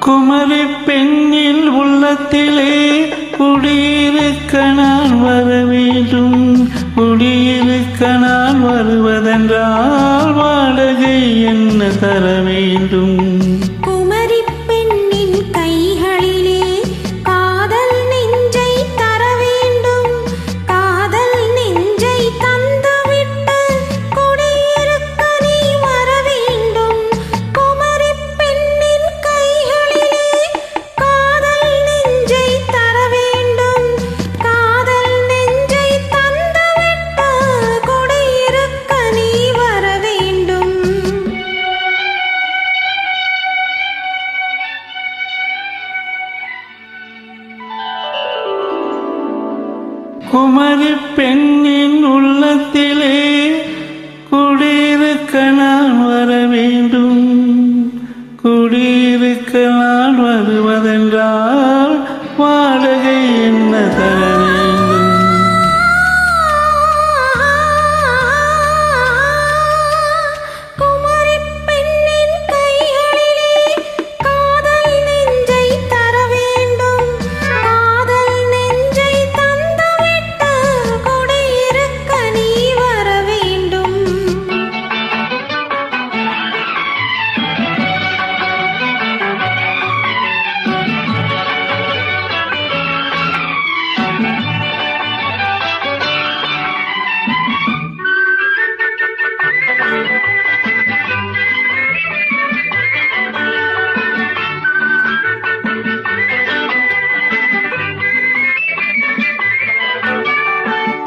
குமரி பெண்ணில் உள்ளத்திலே குடியிருக்க நான் வர வேண்டும். குடியிருக்க நான் வருவதென்றால் வாடகை என்ன தர வேண்டும்? குமரி பெண்ணின் கைகளிலே காதல் நெஞ்சை தர வேண்டும். காதல் நெஞ்சை தந்துவிட்டு குடியிருக்க நீ வர வேண்டும். குமரி பெண்ணின் கைகளிலே காதல் நெஞ்சை தர வேண்டும். காதல் நெஞ்சை தந்துவிட்டு குடியிருக்க நீ வர வேண்டும். குமரி பெண்ணின் உள்ளத்திலே குடியிருக்க நான் வர வேண்டும். குடியிருக்க நான் வருவதென்றால் வாடகை என்ன தர வேண்டும்? குமரி பெண்ணின் கைகளிலே காதல் நெஞ்சை தர வேண்டும். காதல் நெஞ்சை தந்துவிட்டு குடியிருக்க நீ வர வேண்டும்.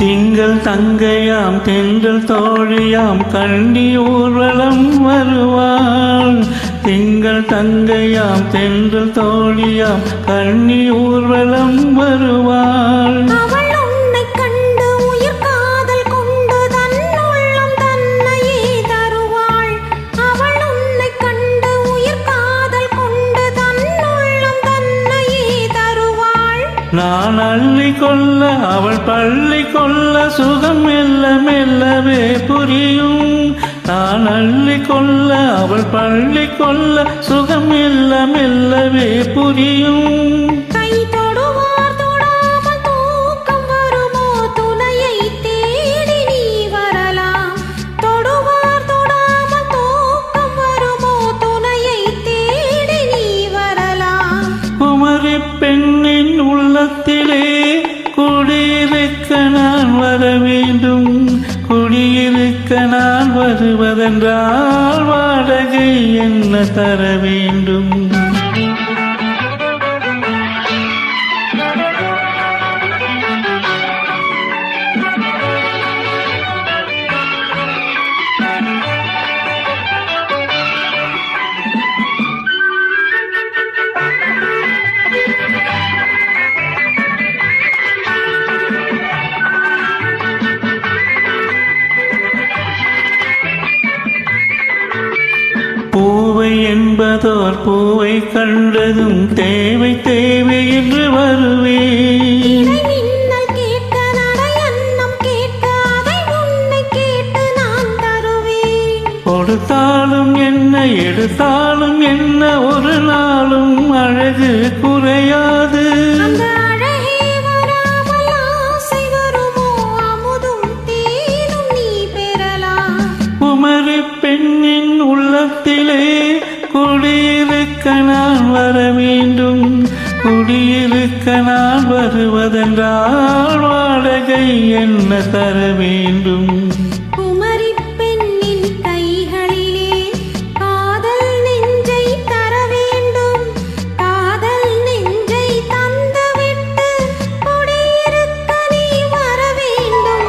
திங்கள் தங்கையாம் தென்றல் தோழியாம் கண்ணி ஊர்வலம் வருவாள். திங்கள் தங்கையாம் தென்றல் தோழியாம் கண்ணி ஊர்வலம் வருவாள். அவள் உன்னைக் கண்டு உயிர் காதல் கொண்டு தன் உள்ளம் தன்னையே தருவாள். அவள் உன்னைக் கண்டு உயிர் காதல் கொண்டு தன் உள்ளம் தன்னையே தருவாள். நான் அள்ளி கொள்ள அவள் பள்ளி கொள்ள சுகம் மெல்ல மெல்லவே புரியும். நான் அள்ளி கொள்ள அவள் பள்ளி கொள்ள சுகம் மெல்ல மெல்லவே புரியும். கை தொடுவார் தொடாமல் தூக்கம் வருமோ? துணையை தேடி நீ வரலாம். தொடுவார் தொடாமல் தூக்கம் வருமோ? துணையை தேடி நீ வரலாம். குமரி பெண்ணின் உள்ளத்திலே குடியிருக்க நான் வர வேண்டும். குடியிருக்க நான் வருவதென்றால் வாடகை என்ன தர வேண்டும்? பூவை என்பதோர் பூவை கண்டதும் தேவை தேவை என்று வருவேன். மின்னல் கேட்க நடை அன்னம் கேட்க அதை உன்னை கேட்டு நான் தருவேன். கொடுத்தாலும் என்ன எடுத்தாலும் என்ன ஒரு நாளும் அழகு குறையாது. அந்த அழகே வராமல் ஆசை வருமோ? அமுதும் தேனும் நீ பெறலாம். குமரி பெண்ணின் உள்ளத்திலே குடியிருக்க நான் வர வேண்டும். குடியிருக்க நான் வருவதென்றால் வாடகை என்ன தர வேண்டும்? குமரி பெண்ணின் கைகளிலே காதல் நெஞ்சை தர வேண்டும். காதல் நெஞ்சை தந்துவிட்டு குடியிருக்க நீ வர வேண்டும்.